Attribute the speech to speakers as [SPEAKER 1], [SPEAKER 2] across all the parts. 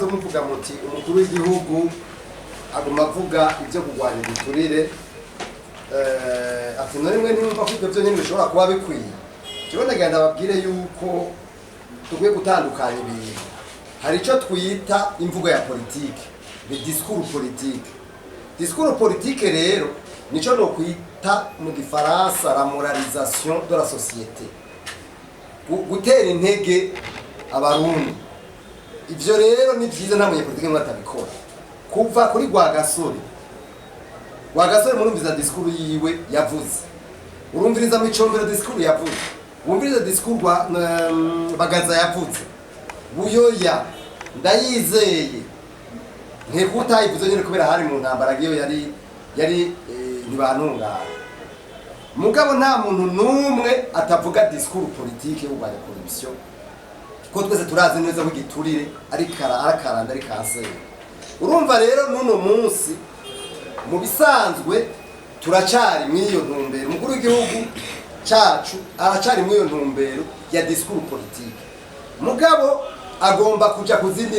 [SPEAKER 1] kibazo muvuga muti umukuru w'igihugu aguma avuga ibyo kurwanya igiturire ati none mwe nimba ko ibyo nyine bishobora kuba bikwiye cyo ndagenda babwire yuko tukwiye gutandukanya ibintu hari icyo twita imvugo ya politike le discours politique discours politique rero nico no kwita mu gifaransa la moralisation de la société gutera intege abarundi ivyo rero ni vyiza nta munyepolitike mwe atabikora kuva kuri Rwagasore murumviza discours yiwe yavuze urumviriza micombero discours yavuze wumviriza discours Bagaza yavuze Buyoya ndayizeye nkekuta ivuze nyine kubera hari mu ntambara giyo yari ntibantungana mugabo nta muntu numwe atavuga discours politique yo kurwanya corruption ko twese turazi neza ko igiturire ari karanda ari kanseri urumva rero nuno munsi mu bisanzwe turacari mwiyo ntumbero umukuru w'igihugu cacu aracari mwiyo ntumbero ya discours politique mugabo agomba kuja kuzindi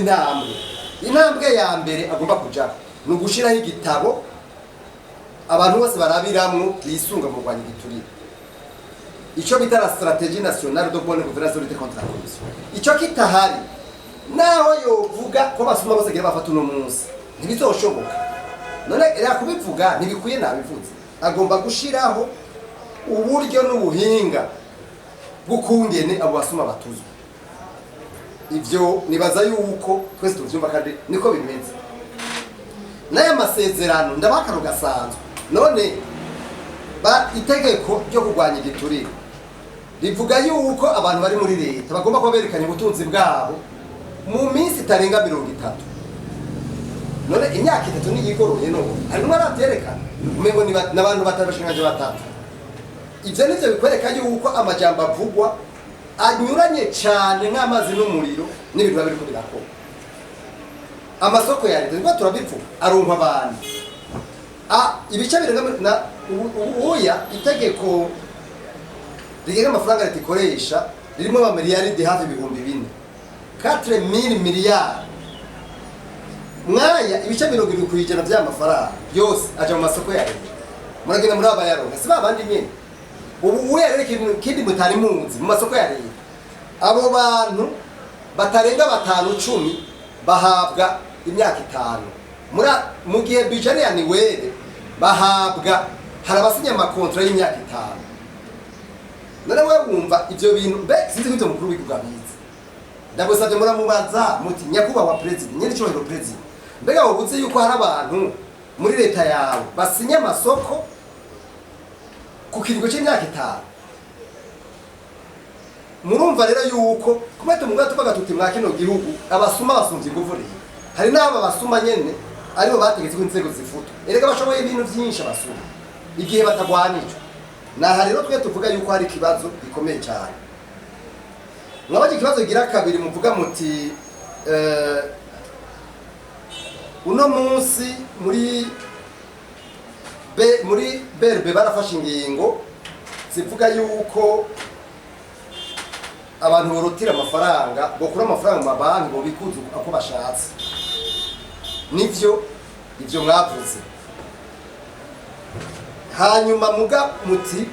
[SPEAKER 1] intambwe ya mbere agomba kuja no gushiraho igitabo abantu bose barabiramwo bisunga mu Rwanda igiturire ico bita la stratégie nationale de bonne gouvernance de lutte contre la corruption ico kitahari naho yovuga ko basuma bose gira bafata uno munsi ntibizoshoboka none era kubivuga ntibikwiye nabivuze agomba gushiraho uburyo n'ubuhinga bw'ukungene abo basuma batuzwe ivyo nibaza yuko twese tuvyumva kandi niko bimeze n'aya masezerano ndabakaro gasanzwe none itegeko ryo kurwanya igiturire rivuga yuko abantu bari muri leta bagomba kuba berekanye ubutunzi bwabo mu minsi itarenga 30 none imyaka 3 niyigoroye none hari numwe aravyerekana umengo ni n'abantu batabashingaje batatu ivyo nivyo bikwereka yuko amajambo avugwa anyuranye cyane nk'amazi n'umuriro n'ibintu babiri birakora amasoko ya leta ngo turabivuga aronka abantu ibice birenga uya itegeko rigena amafaranga leta ikoresha ririmo amamiliyaridi hafi 4,000 miliyari mwaya ibice 70% by'amafaranga yose aje mu masoko ya leta muragenda muri abayaronka si babandi nyene ubu rero kindi mutari munzi mu masoko ya leta abo bantu batarenga 5-10 bahabwa imyaka 5 mu gihe bijari yaniwere bahabwa harabasinya amakontra y'imyaka 5 none we wumva ivyo bintu sinzi ko ivyo mukuru w'igugabiza ndabosabye muramubaza muti nyakubahwa president nyene cyo president mbega wobuze yuko hari abantu muri leta yawe basinya amasoko ku kiringo cy'imyaka 5 murumva rero yuko kumete mugato tuvuga tuti mwa kino gihugu abasuma basumvye inguvuri hari n'aba basuma nyene aribo bategetse ko inzego zifuta erega bashoboye ibintu byinshi abasuma igihe batagwanije naha rero twe tuvuga yuko hari kibazo gikomeye cyane mwabaje kibazo gira kabiri muvuga muti uno munsi muri berbe barafashe ingingo zivuga yuko abantu borotira amafaranga bokura amafaranga mu mabanki bo bikuza uko bashatse nivyo ivyo mwavuze hanyuma muga muti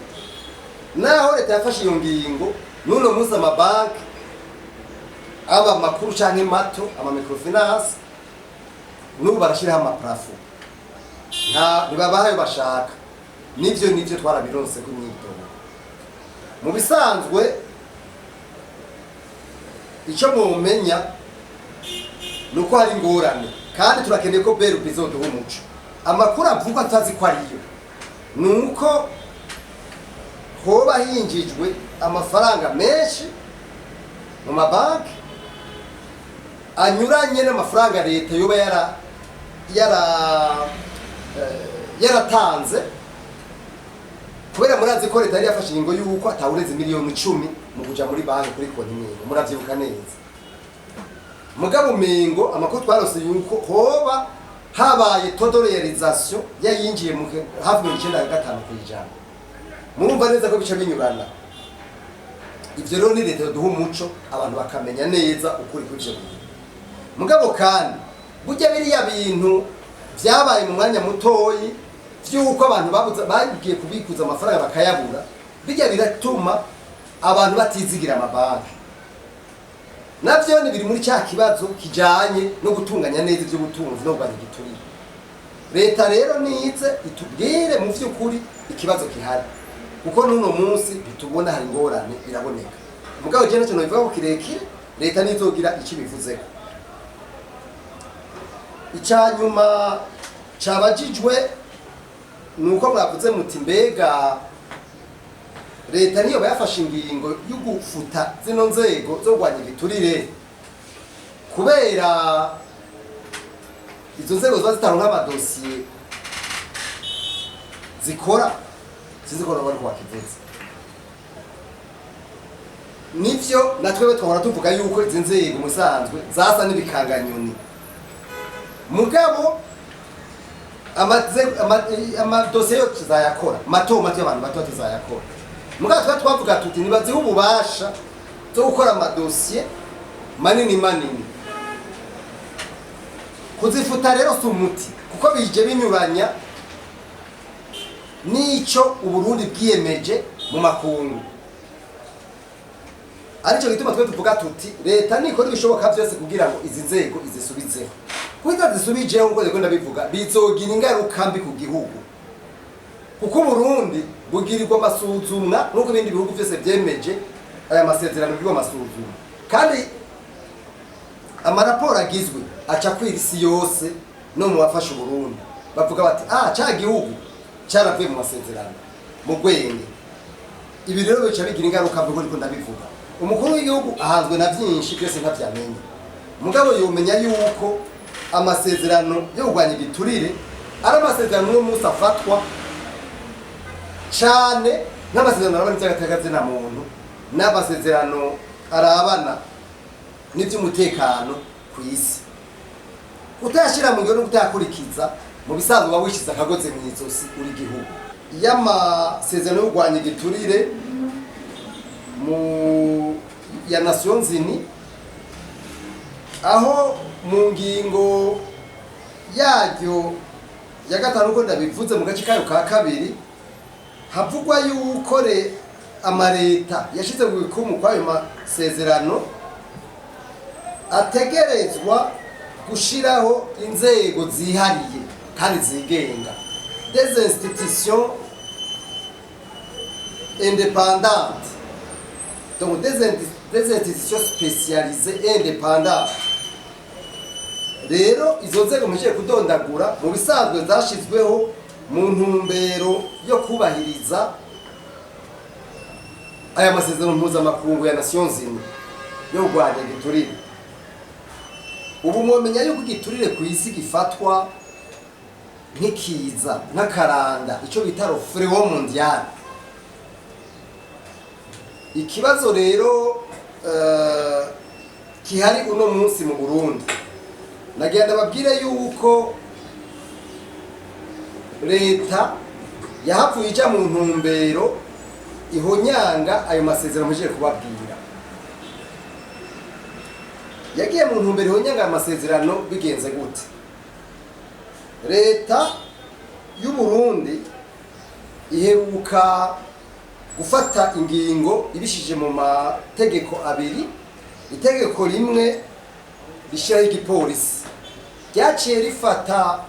[SPEAKER 1] naho leta yafashe iyo ngingo nuno munsi amabanki aba makuru canke mato ama microfinance nubu barashiraho amaplafo ntibabahayo bashaka nivyo twarabironse ku myitozo mu bisanzwe icyo mumenya nuko hari ingorane kandi turakeneye ko beru bizoduha umuco amakuru avuga atazi ko ariyo nuko hoba hinjijwe amafaranga menshi mu mabanki anyuranye n'amafaranga leta yoba yaratanze kubera murazi ko leta yari yafashe ingingo yuko atawureze miliyoni 10 mu kuja muri banki kuri konti imwe muravyibuka neza mugabo mengo amakuru twarose yuko hoba habaye totalisation yayinjiye mu hafi 95%. Murumva neza ko bica binyurana. Ivyo rero ni leta duha umuco abantu bakamenya neza ukuri kw'ivyo bintu. mugabo kandi burya biriya bintu byabaye mu mwanya mutoyi by'uko abantu bagiye kubikuza amafaranga bakayabura, bijya biratuma abantu batizigira amabanki. Navyo ni biri muri cya kibazo kijanye no gutunganya neza iby'ubutunzi no kurwanya igiturire. Leta rero nize itubwire mu vy'ukuri ikibazo kihari, kuko n'uno munsi bitubona hari ingorane biraboneka. Mugabo je naco novuga ko kirekire leta nizogira iki bivuzeko. Icyanyuma cabajijwe nuko mwavuze muti mbega leta niyo bayafashe ingingo yo gufuta zino nzego zo kurwanya igiturire kubera izo nzego ziba zitaronka amadosiye zikora zizikora bari kubakivuza. Nivyo natwewe twahora tuvuga yuko izi nzego musanzwe zasa n'ibikanganyoni, mugabo amadosiye yo tuzayakora mato y'abantu bato tuzayakora. Mugabo twavuga tuti nibaziho ububasha zo gukora amadosiye manini. Kuzifuta rero si umuti, kuko bije binyuranya n'ico Uburundi bwiyemeje mu makungu. Arico gituma twe tuvuga tuti leta nikora ibishoboka byose kugira ngo izi nzego izisubizeho. Kuko zisubijeho ngo ndiko ndabivuga bizogira ingaruka mbi ku gihugu, kuko Burundi bugirirwa amasuzumwa nuko ibindi bihugu byose byemeje aya masezerano bigwa amasuzumwa, kandi amaraporo agizwe aca kw'isi yose no mu bafasha Burundi bavuga bati ca gihugu cyaravuye mu masezerano mu gwenge. Ibi rero bica bigira ingaruka mbi ndiko ndabivuga. Umukuru w'igihugu ahanzwe na byinshi byose ntavyamenye, mugabo yomenya yuko amasezerano yo kurwanya igiturire ari amasezerano n'umunsi afatwa cyane n'amasezerano arabana iby'agateka na muntu, n'amasezerano arabana n'iby'umutekano ku isi. Utayashira mu ngiro no kutayakurikiza mu bisanzwe bawishiza akagoze mu izosi uri gihugu. Y'amasezerano yo kurwanya igiturire ya Nations Unies, aho mu ngingo yaryo ya gatanu uko ndabivuze mu gace kayo ka kabiri havugwa yuko amareta yashize ku bikumu kwayo masezerano ategerezwa gushiraho inzego zihariye kandi zigenga, des institutions indépendantes, donc des institutions spécialisées et indépendantes. Rero izo nzego muje kudondagura mu bisanzwe zashizweho mu ntumbero yo kubahiriza aya masezerano mpuzamakungu ya Nations Unies yo kurwanya igiturire. Ubu mwomenya yuko igiturire ku isi gifatwa nk'ikiza nk'akaranda, ico bita fléau mondial. Ikibazo rero kihari uno munsi mu Burundi, nagenda babwire yuko leta yahavuye ija mu ntumbero ihonyanga ayo masezerano muje kubabwira. Yagiye mu ntumbero ihonyanga ayo masezerano bigenze gute? Leta y'u Burundi iheruka gufata ingingo ibishije mu mategeko abiri. Itegeko rimwe rishiraho igipolisi ryaciye rifata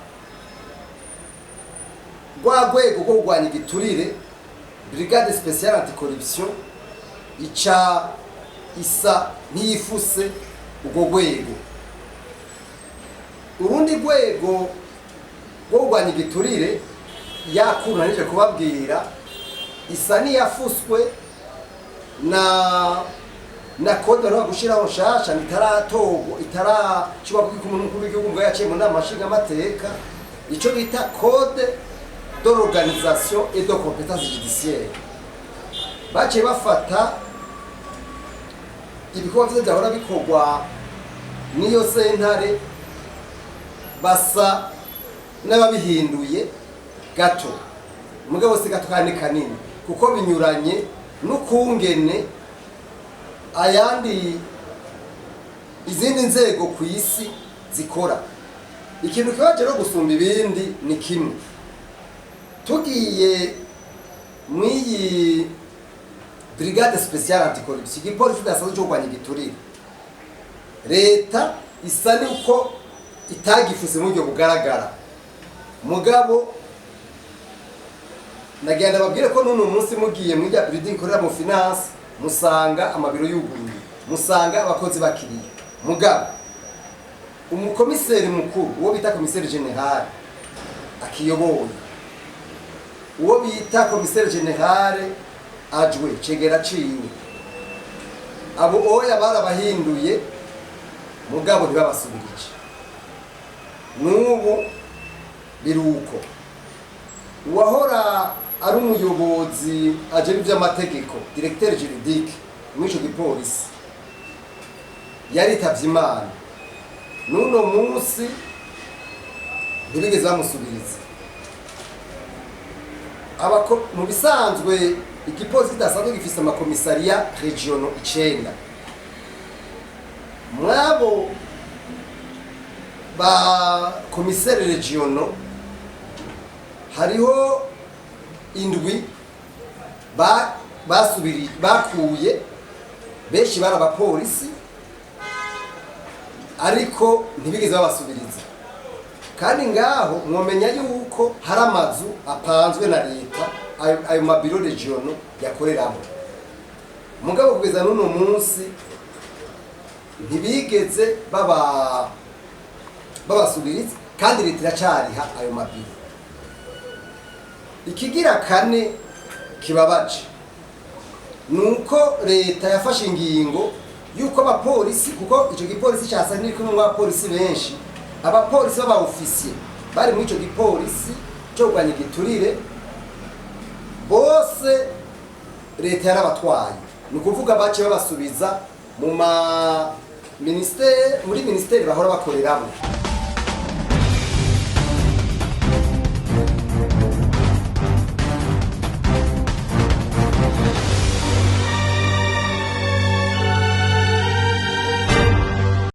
[SPEAKER 1] rwa rwego rwo kurwanya igiturire, Brigade Spéciale Anticorruption, ica isa ntiyifuse urwo rwego. Urundi rwego rwo kurwanya igiturire yakuru nije kubabwira isa niyafuswe na kode no gushiraho shasha nitaratorwa itarashobora kubika umuntu mukuru w'igihugu ngo yaciye mu nama nshingamateka, ico bita code de l'organisation et de compétences judiciaires. Baciye bafata ibikorwa vyose byahora bikorwa niyo sentare basa n'ababihinduye gato, mugabo si gato kandi kanini, kuko binyuranye n'ukungene ayandi izindi nzego ku isi zikora. Ikintu kibaje no gusumba ibindi ni kimwe, tugiye mw'iyi brigade speciale anticorruption, igipolisi kidasanzwe cyo kurwanya igiturire, leta isa n'uko itagifuse mu buryo bugaragara. Mugabo nagenda babwire ko n'uno munsi mugiye muri ya building ikorera mu finance musanga amabiro yuguruye, musanga abakozi bakiriye. Mugabo umukomiseri mukuru, uwo bita komiseri general akiyoboye, uwo bita komiseri general ajwe cegera ciwe, abo oya barabahinduye, mugabo ntibabasubirije. N'ubu biruko uwahora ari umuyobozi aje ivy'amategeko, directeur juridique mw'ico gipolisi, yaritavye Imana. N'uno munsi ntibigeze bamusubiriza. Mu bisanzwe igipolisi kidasanzwe gifise amakomisariya regiono 9. Mwabo ba komiseri regiono hariho indwi bakuye, benshi bari abapolisi ariko ntibigeze babasubiriza. Kandi ngaho mwomenya yuko hari amazu apanzwe na leta, ayo mabiro regiono yakoreramo. Mugabo kugeza n'uno munsi ntibigeze babasubiriza, kandi leta iracariha ayo mabiro. Ikigira kane kibabaje nuko leta yafashe ingingo yuko abapolisi, kuko ico gipolisi cyasanye niko mu bapolisi benshi, abapolisi baba officier bari mu ico gipolisi cyo kurwanya igiturire bose leta yarabatwaye. Ni kuvuga bace babasubiza mu muri ministeri bahora bakoreramo.